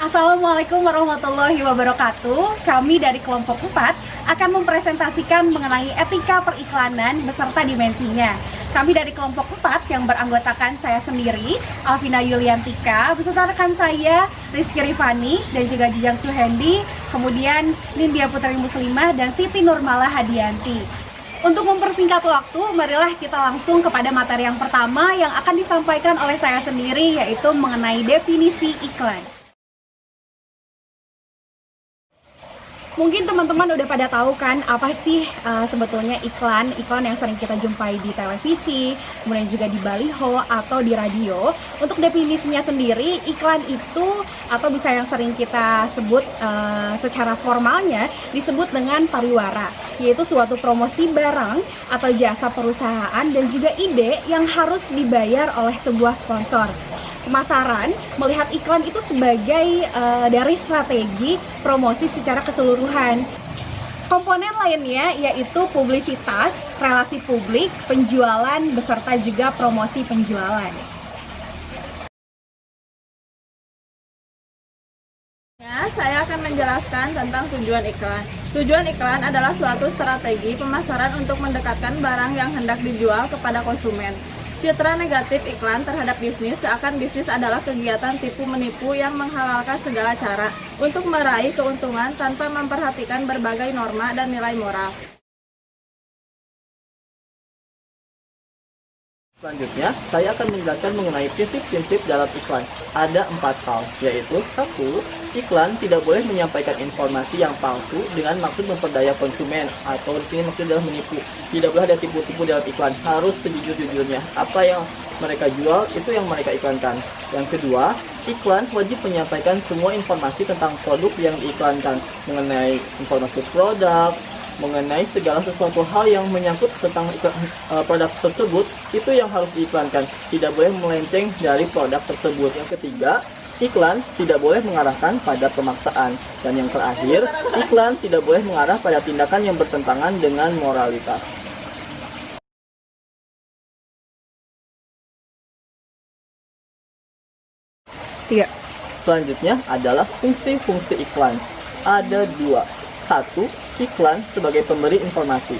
Assalamualaikum warahmatullahi wabarakatuh. Kami dari kelompok 4 akan mempresentasikan mengenai etika periklanan beserta dimensinya. Kami dari kelompok 4 yang beranggotakan saya sendiri, Alvina Yuliantika, beserta rekan saya, Rizky Rifani, dan juga Jijang Suhendi, kemudian Nindya Putri Muslimah, dan Siti Nurmala Hadianti. Untuk mempersingkat waktu, marilah kita langsung kepada materi yang pertama yang akan disampaikan oleh saya sendiri, yaitu mengenai definisi iklan. Mungkin teman-teman udah pada tahu kan apa sih sebetulnya iklan yang sering kita jumpai di televisi, kemudian juga di baliho atau di radio. Untuk definisinya sendiri, iklan itu atau bisa yang sering kita sebut secara formalnya disebut dengan pariwara, yaitu suatu promosi barang atau jasa perusahaan dan juga ide yang harus dibayar oleh sebuah sponsor. Pemasaran melihat iklan itu sebagai dari strategi promosi secara keseluruhan. Komponen lainnya yaitu publisitas, relasi publik, penjualan, beserta juga promosi penjualan. Saya akan menjelaskan tentang tujuan iklan. Tujuan iklan adalah suatu strategi pemasaran untuk mendekatkan barang yang hendak dijual kepada konsumen. Citra negatif iklan terhadap bisnis seakan bisnis adalah kegiatan tipu-menipu yang menghalalkan segala cara untuk meraih keuntungan tanpa memperhatikan berbagai norma dan nilai moral. Selanjutnya, saya akan menjelaskan mengenai prinsip-prinsip dalam iklan. Ada 4 hal, yaitu 1. Iklan tidak boleh menyampaikan informasi yang palsu dengan maksud memperdaya konsumen, atau di sini maksudnya adalah menipu. Tidak boleh ada tipu-tipu dalam iklan, harus sejujur-jujurnya. Apa yang mereka jual, itu yang mereka iklankan. Yang kedua, iklan wajib menyampaikan semua informasi tentang produk yang diiklankan, mengenai informasi produk, mengenai segala sesuatu hal yang menyangkut tentang produk tersebut, itu yang harus diiklankan. Tidak boleh melenceng dari produk tersebut. Yang ketiga, iklan tidak boleh mengarahkan pada pemaksaan. Dan yang terakhir, iklan tidak boleh mengarah pada tindakan yang bertentangan dengan moralitas. Selanjutnya adalah fungsi-fungsi iklan. Ada 2. 1. Iklan sebagai pemberi informasi.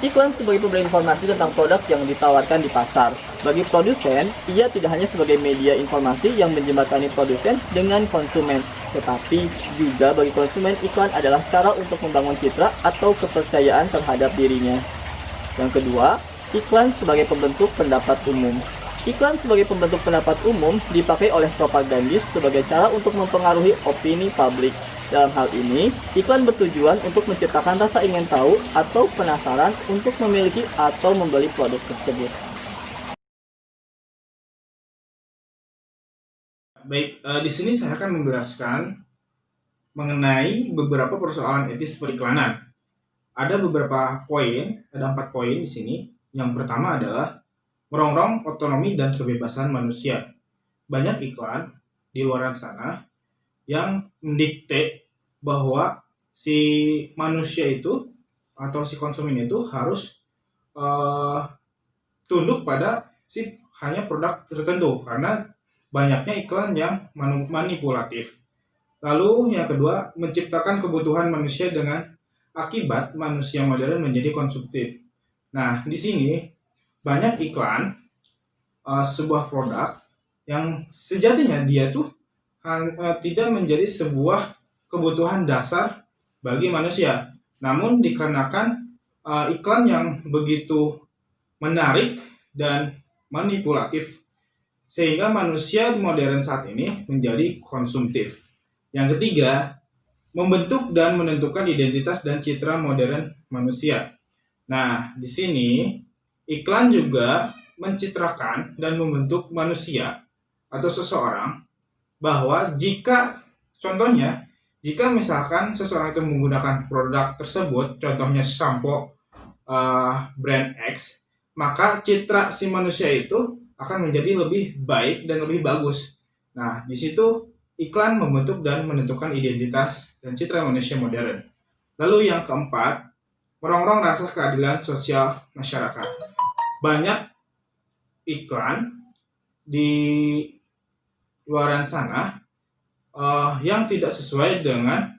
Iklan sebagai pemberi informasi tentang produk yang ditawarkan di pasar. Bagi produsen, ia tidak hanya sebagai media informasi yang menjembatani produsen dengan konsumen, tetapi juga bagi konsumen, iklan adalah cara untuk membangun citra atau kepercayaan terhadap dirinya. Yang kedua, iklan sebagai pembentuk pendapat umum. Iklan sebagai pembentuk pendapat umum dipakai oleh propagandis sebagai cara untuk mempengaruhi opini publik. Dalam hal ini, iklan bertujuan untuk menciptakan rasa ingin tahu atau penasaran untuk memiliki atau membeli produk tersebut. Baik, di sini saya akan menjelaskan mengenai beberapa persoalan etis periklanan. Ada beberapa poin, ada 4 poin di sini. Yang pertama adalah merongrong otonomi dan kebebasan manusia. Banyak iklan di luar sana yang mendikte bahwa si manusia itu atau si konsumen itu harus tunduk pada si hanya produk tertentu karena banyaknya iklan yang manipulatif. Lalu yang kedua, menciptakan kebutuhan manusia dengan akibat manusia modern menjadi konsumtif. Nah, di sini banyak iklan sebuah produk yang sejatinya dia tuh tidak menjadi sebuah kebutuhan dasar bagi manusia. Namun dikarenakan iklan yang begitu menarik dan manipulatif, sehingga manusia modern saat ini menjadi konsumtif. Yang ketiga, membentuk dan menentukan identitas dan citra modern manusia. Nah, di sini iklan juga mencitrakan dan membentuk manusia atau seseorang bahwa contohnya, jika misalkan seseorang itu menggunakan produk tersebut, contohnya sampo brand X, maka citra si manusia itu akan menjadi lebih baik dan lebih bagus. Nah, di situ iklan membentuk dan menentukan identitas dan citra manusia modern. Lalu yang keempat, merongrong rasa keadilan sosial masyarakat. Banyak iklan di luaran sana yang tidak sesuai dengan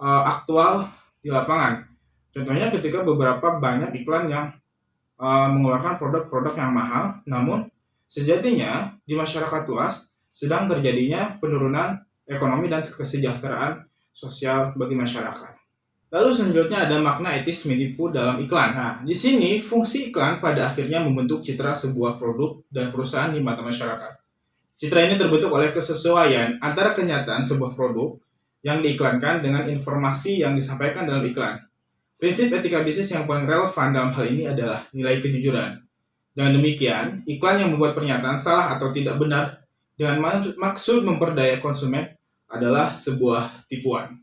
aktual di lapangan. Contohnya ketika beberapa banyak iklan yang mengeluarkan produk-produk yang mahal, namun sejatinya di masyarakat luas sedang terjadinya penurunan ekonomi dan kesejahteraan sosial bagi masyarakat. Lalu selanjutnya ada makna etis menipu dalam iklan. Nah, di sini fungsi iklan pada akhirnya membentuk citra sebuah produk dan perusahaan di mata masyarakat. Citra ini terbentuk oleh kesesuaian antara kenyataan sebuah produk yang diiklankan dengan informasi yang disampaikan dalam iklan. Prinsip etika bisnis yang paling relevan dalam hal ini adalah nilai kejujuran. Dengan demikian, iklan yang membuat pernyataan salah atau tidak benar dengan maksud memperdaya konsumen adalah sebuah tipuan.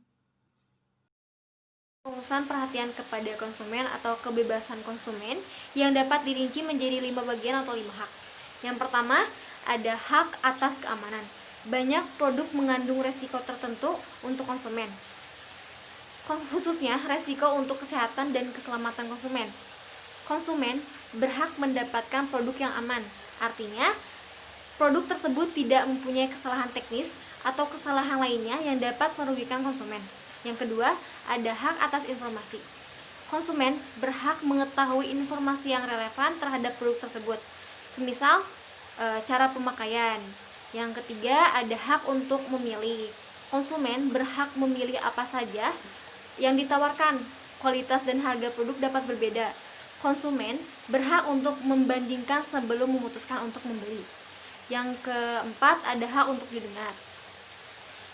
Pengurusan perhatian kepada konsumen atau kebebasan konsumen yang dapat dirinci menjadi 5 bagian atau 5 hak. Yang pertama, ada hak atas keamanan. Banyak produk mengandung resiko tertentu untuk konsumen, khususnya resiko untuk kesehatan dan keselamatan konsumen. Konsumen berhak mendapatkan produk yang aman. Artinya, produk tersebut tidak mempunyai kesalahan teknis atau kesalahan lainnya yang dapat merugikan konsumen. Yang kedua, ada hak atas informasi. Konsumen berhak mengetahui informasi yang relevan terhadap produk tersebut, semisal cara pemakaian. Yang ketiga, ada hak untuk memilih. Konsumen berhak memilih apa saja yang ditawarkan. Kualitas dan harga produk dapat berbeda. Konsumen berhak untuk membandingkan sebelum memutuskan untuk membeli. Yang keempat, ada hak untuk didengar.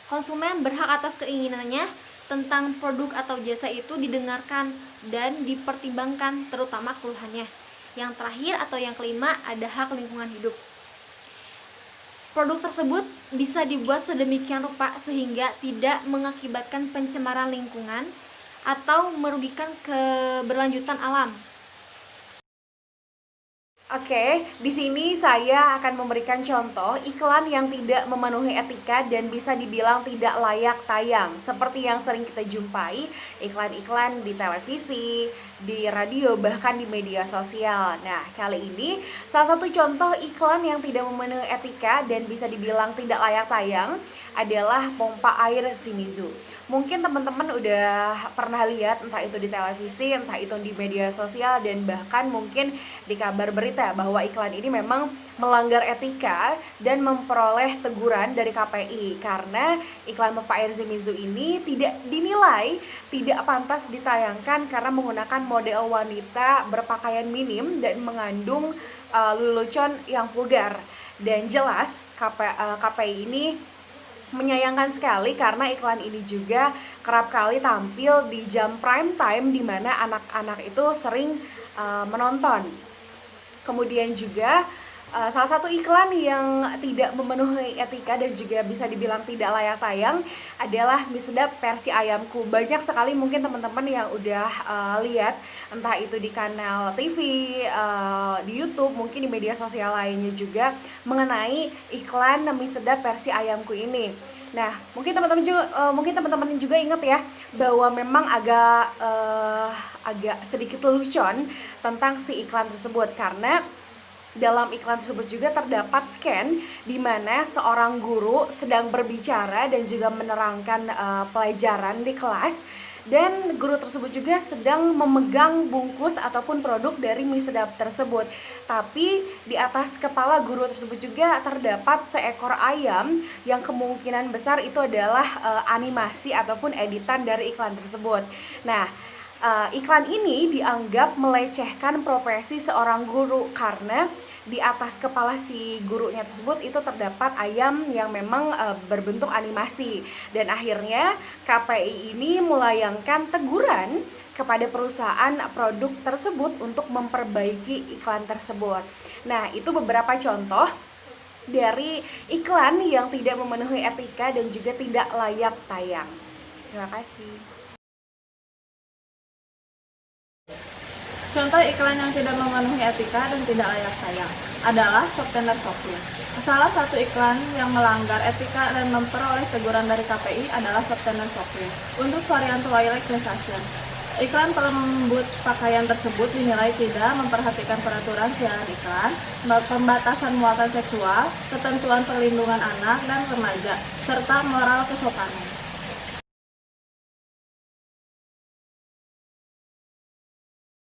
Konsumen berhak atas keinginannya tentang produk atau jasa itu didengarkan dan dipertimbangkan, terutama keluhannya. Yang terakhir atau yang kelima, ada hak lingkungan hidup. Produk tersebut bisa dibuat sedemikian rupa sehingga tidak mengakibatkan pencemaran lingkungan atau merugikan keberlanjutan alam. Oke, di sini saya akan memberikan contoh iklan yang tidak memenuhi etika dan bisa dibilang tidak layak tayang. Seperti yang sering kita jumpai, iklan-iklan di televisi, di radio, bahkan di media sosial. Nah, kali ini salah satu contoh iklan yang tidak memenuhi etika dan bisa dibilang tidak layak tayang adalah pompa air Shimizu. Mungkin teman-teman udah pernah lihat entah itu di televisi, entah itu di media sosial, dan bahkan mungkin di kabar berita bahwa iklan ini memang melanggar etika dan memperoleh teguran dari KPI karena iklan pompa air Shimizu ini tidak dinilai tidak pantas ditayangkan karena menggunakan model wanita berpakaian minim dan mengandung lelucon yang vulgar. Dan jelas KPI ini menyayangkan sekali karena iklan ini juga kerap kali tampil di jam prime time di mana anak-anak itu sering menonton. Kemudian juga salah satu iklan yang tidak memenuhi etika dan juga bisa dibilang tidak layak tayang adalah mie sedap versi ayamku. Banyak sekali mungkin teman-teman yang udah lihat entah itu di kanal TV, di YouTube, mungkin di media sosial lainnya juga mengenai iklan mie sedap versi ayamku ini. Nah, mungkin teman-teman juga ingat ya bahwa memang agak sedikit lelucon tentang si iklan tersebut karena dalam iklan tersebut juga terdapat scan di mana seorang guru sedang berbicara dan juga menerangkan pelajaran di kelas, dan guru tersebut juga sedang memegang bungkus ataupun produk dari mie sedap tersebut. Tapi di atas kepala guru tersebut juga terdapat seekor ayam yang kemungkinan besar itu adalah animasi ataupun editan dari iklan tersebut. Nah, iklan ini dianggap melecehkan profesi seorang guru karena di atas kepala si gurunya tersebut itu terdapat ayam yang memang berbentuk animasi, dan akhirnya KPI ini melayangkan teguran kepada perusahaan produk tersebut untuk memperbaiki iklan tersebut. Nah, itu beberapa contoh dari iklan yang tidak memenuhi etika dan juga tidak layak tayang. Terima kasih. Contoh iklan yang tidak memenuhi etika dan tidak layak tayang adalah Softener Software. Salah satu iklan yang melanggar etika dan memperoleh teguran dari KPI adalah Softener Software untuk varian Twilight Sensation. Iklan pelembut pakaian tersebut dinilai tidak memperhatikan peraturan siaran iklan, pembatasan muatan seksual, ketentuan perlindungan anak dan remaja, serta moral kesopanan.